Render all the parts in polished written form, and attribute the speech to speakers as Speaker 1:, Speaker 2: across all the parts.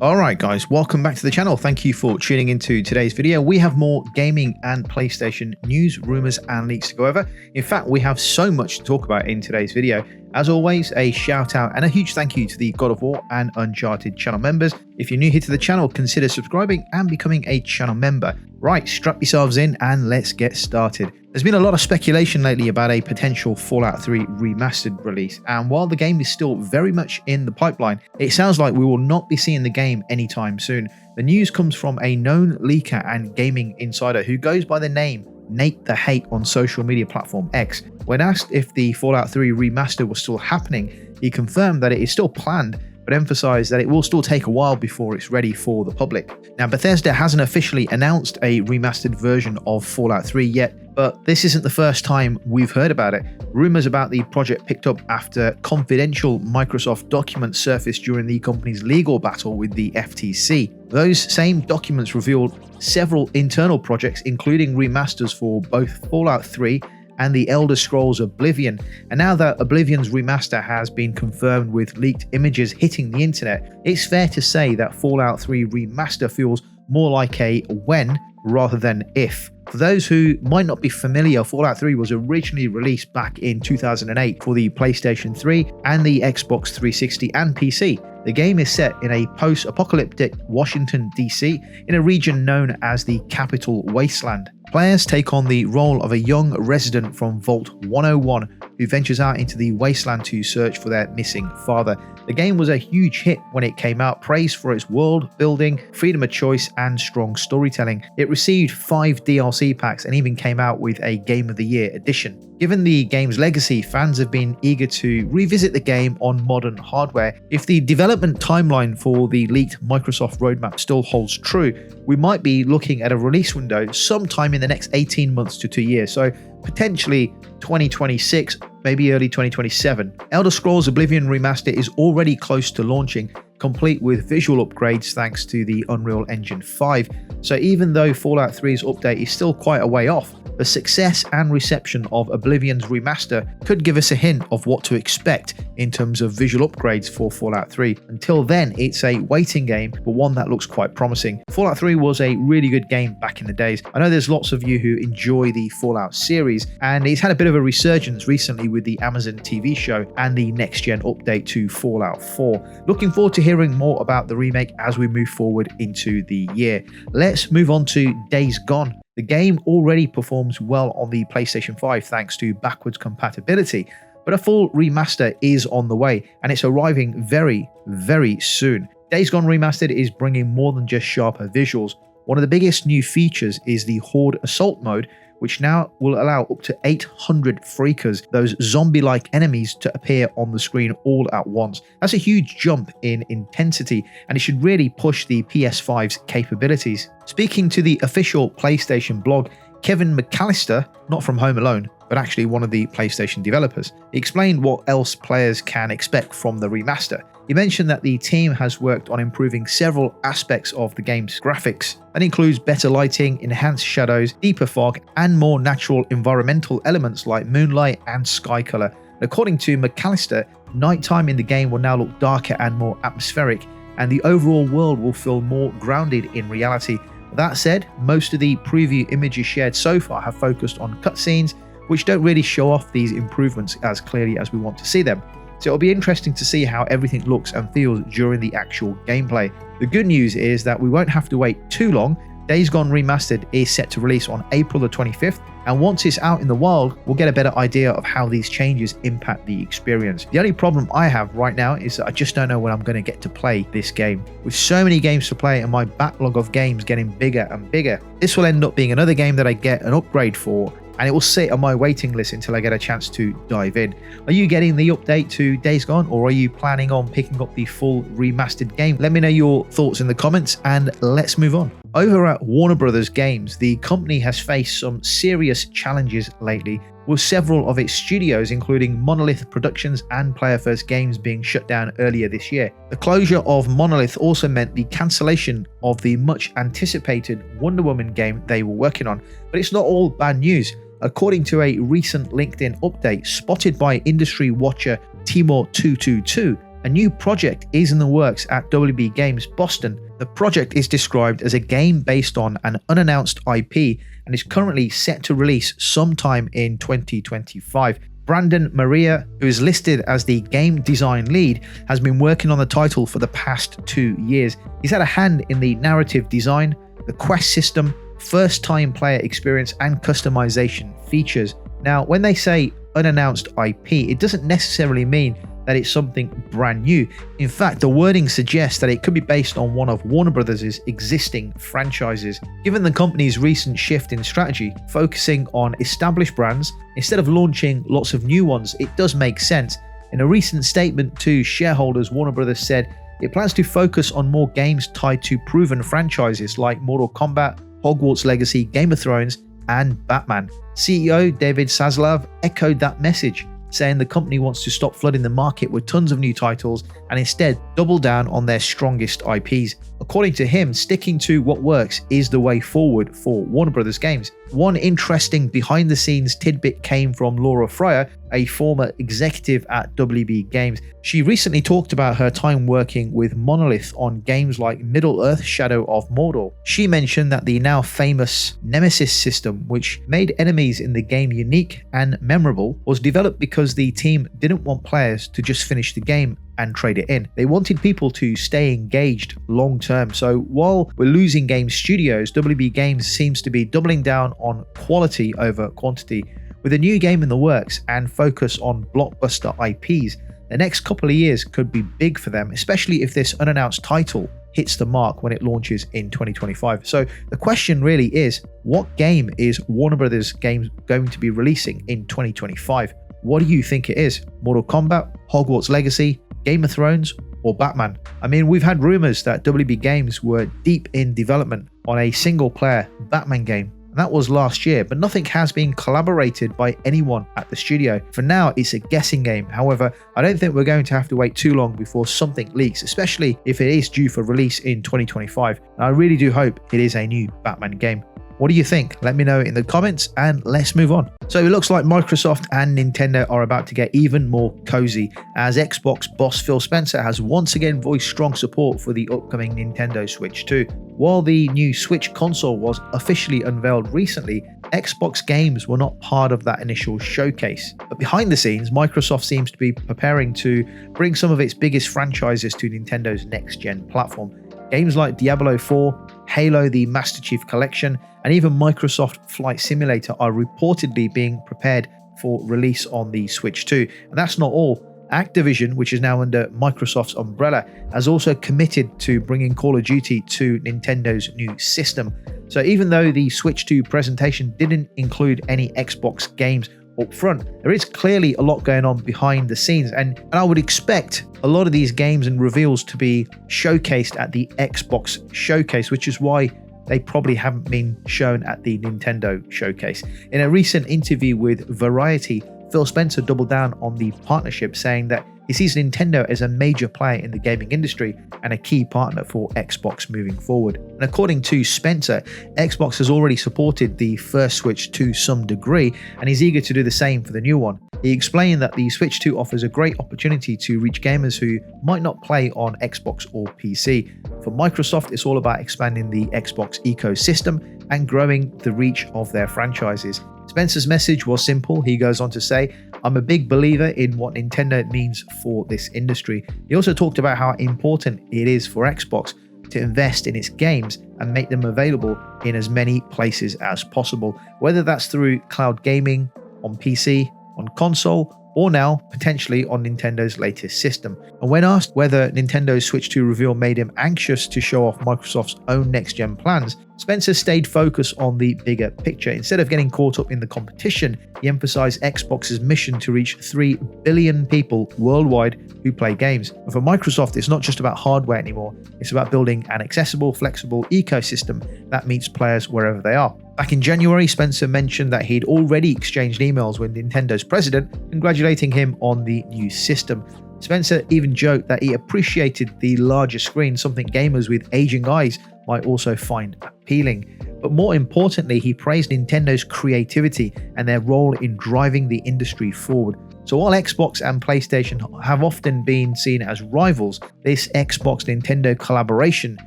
Speaker 1: Alright guys, welcome back to the channel. Thank you for tuning into today's video. We have more gaming and PlayStation news, rumours and leaks to go over. In fact, we have so much to talk about in today's video. As always, a shout out and a huge thank you to the God of War and Uncharted channel members. If you're new here to the channel, consider subscribing and becoming a channel member. Right, strap yourselves in and let's get started. There's been a lot of speculation lately about a potential Fallout 3 Remastered release, and while the game is still very much in the pipeline, it sounds like we will not be seeing the game anytime soon. The news comes from a known leaker and gaming insider who goes by the name Nate the Hate on social media platform X. When asked if the Fallout 3 Remaster was still happening, he confirmed that it is still planned, but emphasized that it will still take a while before it's ready for the public. Now, Bethesda hasn't officially announced a remastered version of Fallout 3 yet, but this isn't the first time we've heard about it. Rumors about the project picked up after confidential Microsoft documents surfaced during the company's legal battle with the FTC. Those same documents revealed several internal projects, including remasters for both Fallout 3 and the Elder Scrolls Oblivion. And now that Oblivion's remaster has been confirmed with leaked images hitting the internet, it's fair to say that Fallout 3 Remaster feels more like a when rather than if. For those who might not be familiar, Fallout 3 was originally released back in 2008 for the PlayStation 3 and the Xbox 360 and PC. The game is set in a post-apocalyptic Washington, D.C. in a region known as the Capital Wasteland. Players take on the role of a young resident from Vault 101 who ventures out into the wasteland to search for their missing father. The game was a huge hit when it came out, praised for its world building, freedom of choice, and strong storytelling. It received 5 DLC packs and even came out with a Game of the Year edition. Given the game's legacy, fans have been eager to revisit the game on modern hardware. If the development timeline for the leaked Microsoft roadmap still holds true, we might be looking at a release window sometime in the next 18 months to 2 years, so potentially 2026, maybe early 2027. Elder Scrolls Oblivion Remaster is already close to launching, complete with visual upgrades thanks to the Unreal Engine 5. So even though Fallout 3's update is still quite a way off, the success and reception of Oblivion's remaster could give us a hint of what to expect in terms of visual upgrades for Fallout 3. Until then, it's a waiting game, but one that looks quite promising. Fallout 3 was a really good game back in the days. I know there's lots of you who enjoy the Fallout series, and it's had a bit of a resurgence recently with the Amazon TV show and the next-gen update to Fallout 4. Looking forward to hearing more about the remake as we move forward into the year. Let's move on to Days Gone. The game already performs well on the PlayStation 5 thanks to backwards compatibility, but a full remaster is on the way and it's arriving very, very soon. Days Gone Remastered is bringing more than just sharper visuals. One of the biggest new features is the Horde Assault mode, which now will allow up to 800 freakers, those zombie-like enemies, to appear on the screen all at once. That's a huge jump in intensity, and it should really push the PS5's capabilities. Speaking to the official PlayStation blog, Kevin McAllister, not from Home Alone, but actually one of the PlayStation developers, explained what else players can expect from the remaster. He mentioned that the team has worked on improving several aspects of the game's graphics. That includes better lighting, enhanced shadows, deeper fog, and more natural environmental elements like moonlight and sky color. According to McAllister, nighttime in the game will now look darker and more atmospheric, and the overall world will feel more grounded in reality. That said, most of the preview images shared so far have focused on cutscenes, which don't really show off these improvements as clearly as we want to see them. So it'll be interesting to see how everything looks and feels during the actual gameplay. The good news is that we won't have to wait too long. Days Gone Remastered is set to release on April the 25th, and once it's out in the wild, we'll get a better idea of how these changes impact the experience. The only problem I have right now is that I just don't know when I'm going to get to play this game. With so many games to play and my backlog of games getting bigger and bigger, this will end up being another game that I get an upgrade for, and it will sit on my waiting list until I get a chance to dive in. Are you getting the update to Days Gone, or are you planning on picking up the full remastered game? Let me know your thoughts in the comments and let's move on. Over at Warner Brothers Games, the company has faced some serious challenges lately, with several of its studios, including Monolith Productions and Player First Games, being shut down earlier this year. The closure of Monolith also meant the cancellation of the much anticipated Wonder Woman game they were working on, but it's not all bad news. According to a recent LinkedIn update spotted by industry watcher Timor222, A new project is in the works at WB Games Boston. The project is described as a game based on an unannounced IP and is currently set to release sometime in 2025. Brandon Maria, who is listed as the game design lead, has been working on the title for the past 2 years. He's had a hand in the narrative design, the quest system, first-time player experience, and customization features. Now, when they say unannounced IP, it doesn't necessarily mean that it's something brand new. In fact, the wording suggests that it could be based on one of Warner Brothers' existing franchises. Given the company's recent shift in strategy, focusing on established brands instead of launching lots of new ones, it does make sense. In a recent statement to shareholders, Warner Brothers said it plans to focus on more games tied to proven franchises like Mortal Kombat, Hogwarts Legacy, Game of Thrones, and Batman. CEO David Zaslav echoed that message, saying the company wants to stop flooding the market with tons of new titles and instead double down on their strongest IPs. According to him, sticking to what works is the way forward for Warner Brothers games. One interesting behind-the-scenes tidbit came from Laura Fryer, a former executive at WB Games. She recently talked about her time working with Monolith on games like Middle-earth: Shadow of Mordor. She mentioned that the now famous Nemesis system, which made enemies in the game unique and memorable, was developed because the team didn't want players to just finish the game and trade it in. They wanted people to stay engaged long term. So while we're losing game studios, WB Games seems to be doubling down on quality over quantity. With a new game in the works and focus on blockbuster IPs, the next couple of years could be big for them, especially if this unannounced title hits the mark when it launches in 2025. So the question really is, what game is Warner Brothers Games going to be releasing in 2025? What do you think it is? Mortal Kombat, Hogwarts Legacy, Game of Thrones, or Batman? I mean, we've had rumors that WB Games were deep in development on a single-player Batman game, and that was last year, but nothing has been collaborated by anyone at the studio. For now, it's a guessing game. However, I don't think we're going to have to wait too long before something leaks, especially if it is due for release in 2025. And I really do hope it is a new Batman game. What do you think? Let me know in the comments and let's move on. So it looks like Microsoft and Nintendo are about to get even more cozy, as Xbox boss Phil Spencer has once again voiced strong support for the upcoming Nintendo Switch 2. While the new Switch console was officially unveiled recently, Xbox games were not part of that initial showcase. But behind the scenes, Microsoft seems to be preparing to bring some of its biggest franchises to Nintendo's next-gen platform. Games like Diablo 4, Halo the Master Chief Collection, and even Microsoft Flight Simulator are reportedly being prepared for release on the Switch 2. And that's not all. Activision, which is now under Microsoft's umbrella, has also committed to bringing Call of Duty to Nintendo's new system. So even though the Switch 2 presentation didn't include any Xbox games up front, there is clearly a lot going on behind the scenes, and I would expect a lot of these games and reveals to be showcased at the Xbox showcase, which is why they probably haven't been shown at the Nintendo showcase. In a recent interview with Variety, Phil Spencer doubled down on the partnership, saying that he sees Nintendo as a major player in the gaming industry and a key partner for Xbox moving forward. And according to Spencer, Xbox has already supported the first Switch to some degree and is eager to do the same for the new one. He explained that the Switch 2 offers a great opportunity to reach gamers who might not play on Xbox or PC. For Microsoft, it's all about expanding the Xbox ecosystem and growing the reach of their franchises. Spencer's message was simple. He goes on to say, "I'm a big believer in what Nintendo means for this industry." He also talked about how important it is for Xbox to invest in its games and make them available in as many places as possible, whether that's through cloud gaming, on PC, on console, or now potentially on Nintendo's latest system. And when asked whether Nintendo's Switch 2 reveal made him anxious to show off Microsoft's own next-gen plans, Spencer stayed focused on the bigger picture. Instead of getting caught up in the competition, he emphasized Xbox's mission to reach 3 billion people worldwide who play games. And for Microsoft, it's not just about hardware anymore. It's about building an accessible, flexible ecosystem that meets players wherever they are. Back in January, Spencer mentioned that he'd already exchanged emails with Nintendo's president, congratulating him on the new system. Spencer even joked that he appreciated the larger screen, something gamers with aging eyes might also find appealing. But more importantly, he praised Nintendo's creativity and their role in driving the industry forward. So while Xbox and PlayStation have often been seen as rivals, this Xbox-Nintendo collaboration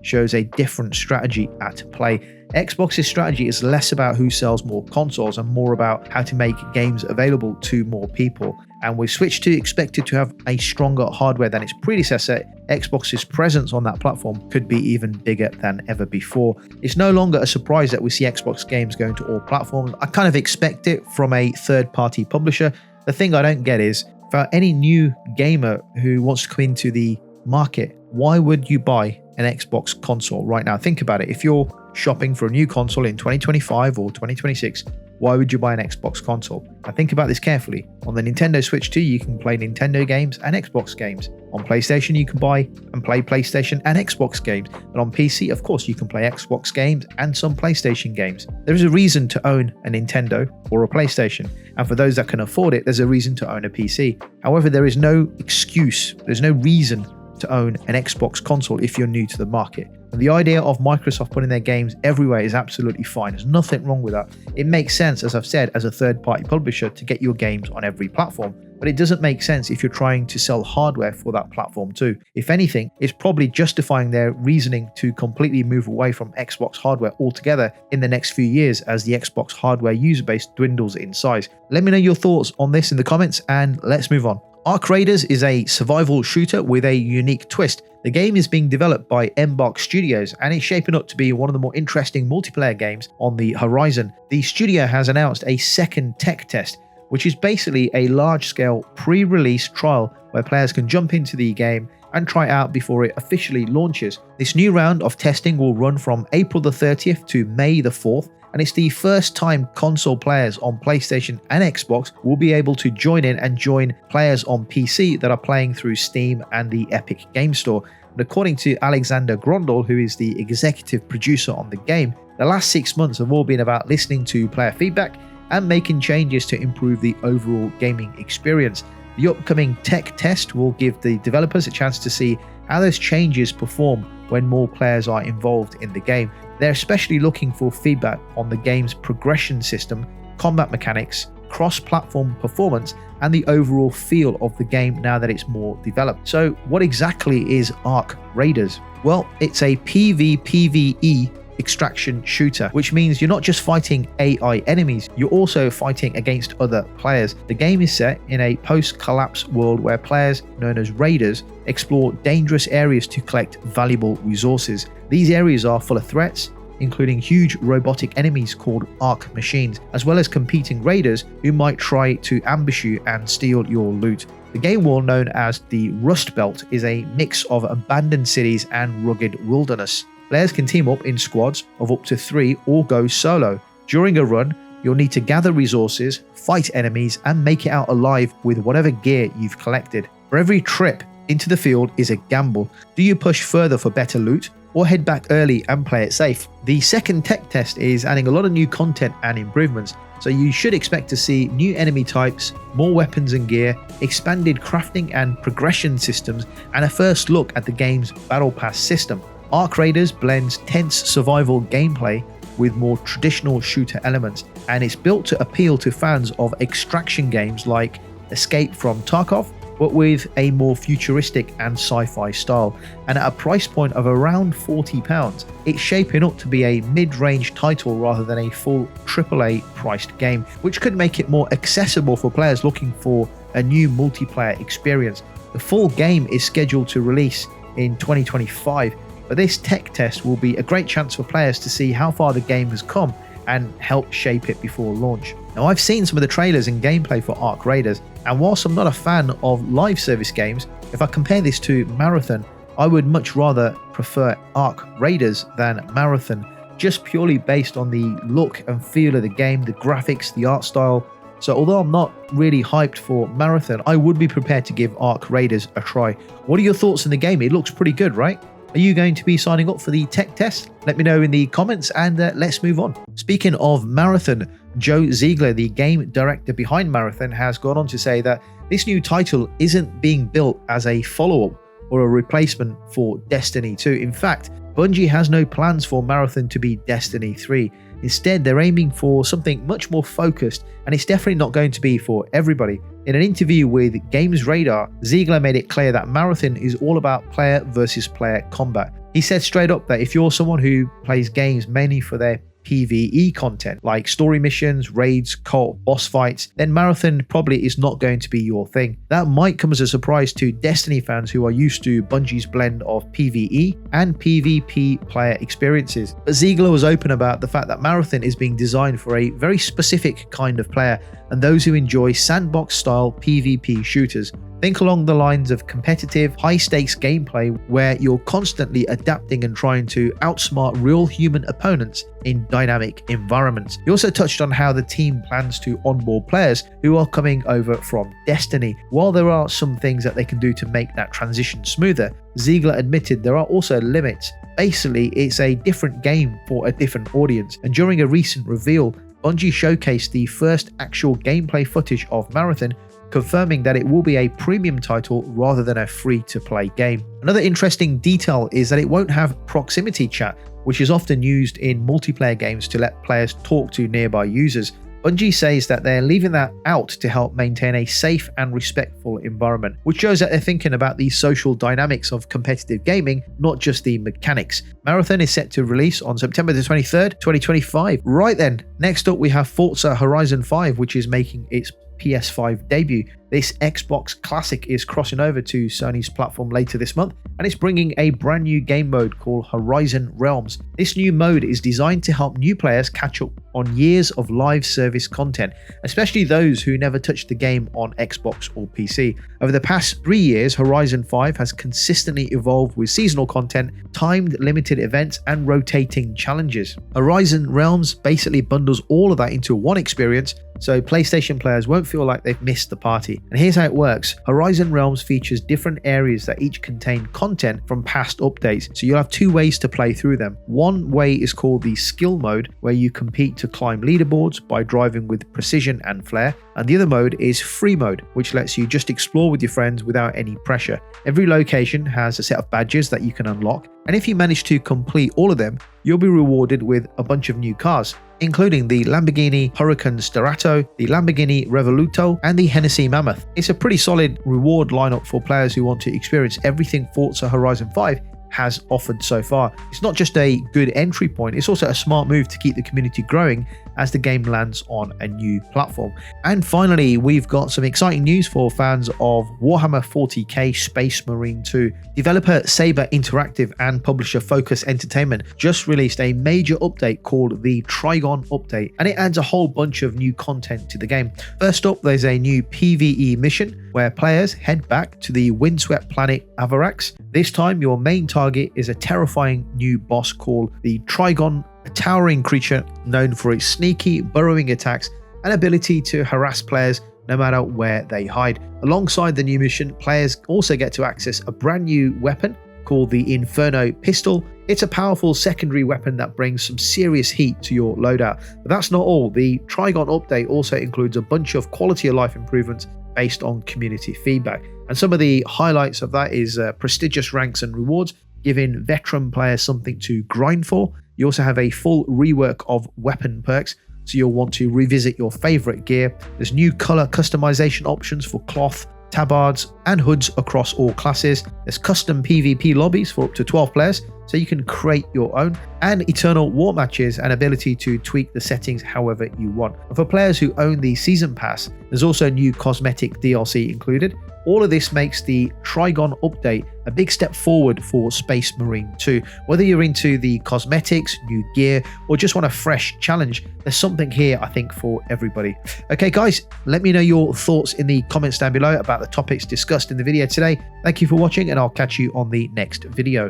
Speaker 1: shows a different strategy at play. Xbox's strategy is less about who sells more consoles and more about how to make games available to more people. And with Switch 2 expected to have a stronger hardware than its predecessor, Xbox's presence on that platform could be even bigger than ever before. It's no longer a surprise that we see Xbox games going to all platforms. I kind of expect it from a third-party publisher. The thing I don't get is, for any new gamer who wants to come into the market, why would you buy an Xbox console right now? Think about it. If you're shopping for a new console in 2025 or 2026, why would you buy an Xbox console? Now think about this carefully. On the Nintendo Switch 2, you can play Nintendo games and Xbox games. On PlayStation, you can buy and play PlayStation and Xbox games. And on PC, of course, you can play Xbox games and some PlayStation games. There is a reason to own a Nintendo or a PlayStation. And for those that can afford it, there's a reason to own a PC. However, there is no excuse, there's no reason to own an Xbox console if you're new to the market. And the idea of Microsoft putting their games everywhere is absolutely fine. There's nothing wrong with that. It makes sense, as I've said, as a third-party publisher to get your games on every platform. But it doesn't make sense if you're trying to sell hardware for that platform too. If anything, it's probably justifying their reasoning to completely move away from Xbox hardware altogether in the next few years as the Xbox hardware user base dwindles in size. Let me know your thoughts on this in the comments and let's move on. Arc Raiders is a survival shooter with a unique twist. The game is being developed by Embark Studios and is shaping up to be one of the more interesting multiplayer games on the horizon. The studio has announced a second tech test, which is basically a large-scale pre-release trial where players can jump into the game and try it out before it officially launches. This new round of testing will run from April the 30th to May the 4th, and it's the first time console players on PlayStation and Xbox will be able to join in and join players on PC that are playing through Steam and the Epic Game Store. And according to Alexander Grondal, who is the executive producer on the game, the last 6 months have all been about listening to player feedback and making changes to improve the overall gaming experience. The upcoming tech test will give the developers a chance to see how those changes perform when more players are involved in the game. They're especially looking for feedback on the game's progression system, combat mechanics, cross-platform performance, and the overall feel of the game now that it's more developed. So what exactly is Arc Raiders? Well, it's a PvPvE extraction shooter, which means you're not just fighting AI enemies, you're also fighting against other players. The game is set in a post-collapse world where players, known as raiders, explore dangerous areas to collect valuable resources. These areas are full of threats, including huge robotic enemies called Arc machines, as well as competing raiders who might try to ambush you and steal your loot. The game world, known as the Rust Belt, is a mix of abandoned cities and rugged wilderness. Players can team up in squads of up to 3 or go solo. During a run, you'll need to gather resources, fight enemies, and make it out alive with whatever gear you've collected. For every trip into the field is a gamble. Do you push further for better loot, or head back early and play it safe? The second tech test is adding a lot of new content and improvements, so you should expect to see new enemy types, more weapons and gear, expanded crafting and progression systems, and a first look at the game's Battle Pass system. Arc Raiders blends tense survival gameplay with more traditional shooter elements, and it's built to appeal to fans of extraction games like Escape from Tarkov, but with a more futuristic and sci-fi style. And at a price point of around £40, it's shaping up to be a mid-range title rather than a full AAA priced game, which could make it more accessible for players looking for a new multiplayer experience. The full game is scheduled to release in 2025, but this tech test will be a great chance for players to see how far the game has come and help shape it before launch. Now, I've seen some of the trailers and gameplay for Arc Raiders, and whilst I'm not a fan of live service games, if I compare this to Marathon, I would much rather prefer Arc Raiders than Marathon, just purely based on the look and feel of the game, the graphics, the art style. So although I'm not really hyped for Marathon, I would be prepared to give Arc Raiders a try. What are your thoughts on the game? It looks pretty good, right? Are you going to be signing up for the tech test? Let me know in the comments and let's move on. Speaking of Marathon, Joe Ziegler, the game director behind Marathon, has gone on to say that this new title isn't being built as a follow-up or a replacement for Destiny 2. In fact, Bungie has no plans for Marathon to be Destiny 3. Instead, they're aiming for something much more focused, and it's definitely not going to be for everybody. In an interview with Games Radar, Ziegler made it clear that Marathon is all about player versus player combat. He said straight up that if you're someone who plays games mainly for their PvE content like story missions, raids, co-op boss fights, then Marathon probably is not going to be your thing. That might come as a surprise to Destiny fans who are used to Bungie's blend of PvE and PvP player experiences. But Ziegler was open about the fact that Marathon is being designed for a very specific kind of player and those who enjoy sandbox style PvP shooters. Think along the lines of competitive, high-stakes gameplay where you're constantly adapting and trying to outsmart real human opponents in dynamic environments. He also touched on how the team plans to onboard players who are coming over from Destiny. While there are some things that they can do to make that transition smoother, Ziegler admitted there are also limits. Basically, it's a different game for a different audience, and during a recent reveal, Bungie showcased the first actual gameplay footage of Marathon, confirming that it will be a premium title rather than a free-to-play game. Another interesting detail is that it won't have proximity chat, which is often used in multiplayer games to let players talk to nearby users. Bungie says that they're leaving that out to help maintain a safe and respectful environment, which shows that they're thinking about the social dynamics of competitive gaming, not just the mechanics. Marathon is set to release on September the 23rd, 2025. Right then, next up we have Forza Horizon 5, which is making its PS5 debut. This Xbox classic is crossing over to Sony's platform later this month, and it's bringing a brand new game mode called Horizon Realms. This new mode is designed to help new players catch up on years of live service content, especially those who never touched the game on Xbox or PC. Over the past 3 years, Horizon 5 has consistently evolved with seasonal content, timed limited events, and rotating challenges. Horizon Realms basically bundles all of that into one experience, so PlayStation players won't feel like they've missed the party. And here's how it works. Horizon Realms features different areas that each contain content from past updates, so you'll have 2 ways to play through them. One way is called the skill mode, where you compete to climb leaderboards by driving with precision and flair, and the other mode is free mode, which lets you just explore with your friends without any pressure. Every location has a set of badges that you can unlock, and if you manage to complete all of them, you'll be rewarded with a bunch of new cars, including the Lamborghini Huracan Starato, the Lamborghini Revoluto, and the Hennessy Mammoth. It's a pretty solid reward lineup for players who want to experience everything Forza Horizon 5 has offered so far. It's not just a good entry point, it's also a smart move to keep the community growing as the game lands on a new platform. And finally, we've got some exciting news for fans of Warhammer 40k Space Marine 2. Developer Saber Interactive and publisher Focus Entertainment just released a major update called the Trygon update, and it adds a whole bunch of new content to the game. First up, there's a new PvE mission where players head back to the windswept planet Avarax. This time, your main target is a terrifying new boss called the Trygon, a towering creature known for its sneaky, burrowing attacks and ability to harass players no matter where they hide. Alongside the new mission, players also get to access a brand new weapon called the Inferno Pistol. It's a powerful secondary weapon that brings some serious heat to your loadout. But that's not all. The Trygon update also includes a bunch of quality of life improvements based on community feedback. And some of the highlights of that is prestigious ranks and rewards, giving veteran players something to grind for. You also have a full rework of weapon perks, so you'll want to revisit your favorite gear. There's new color customization options for cloth, tabards, and hoods across all classes. There's custom PvP lobbies for up to 12 players, so you can create your own, and eternal war matches and ability to tweak the settings however you want. And for players who own the season pass, there's also new cosmetic DLC included. All of this makes the Trygon update a big step forward for Space Marine 2. Whether you're into the cosmetics, new gear, or just want a fresh challenge, there's something here, I think, for everybody. Okay, guys, let me know your thoughts in the comments down below about the topics discussed in the video today. Thank you for watching, and I'll catch you on the next video.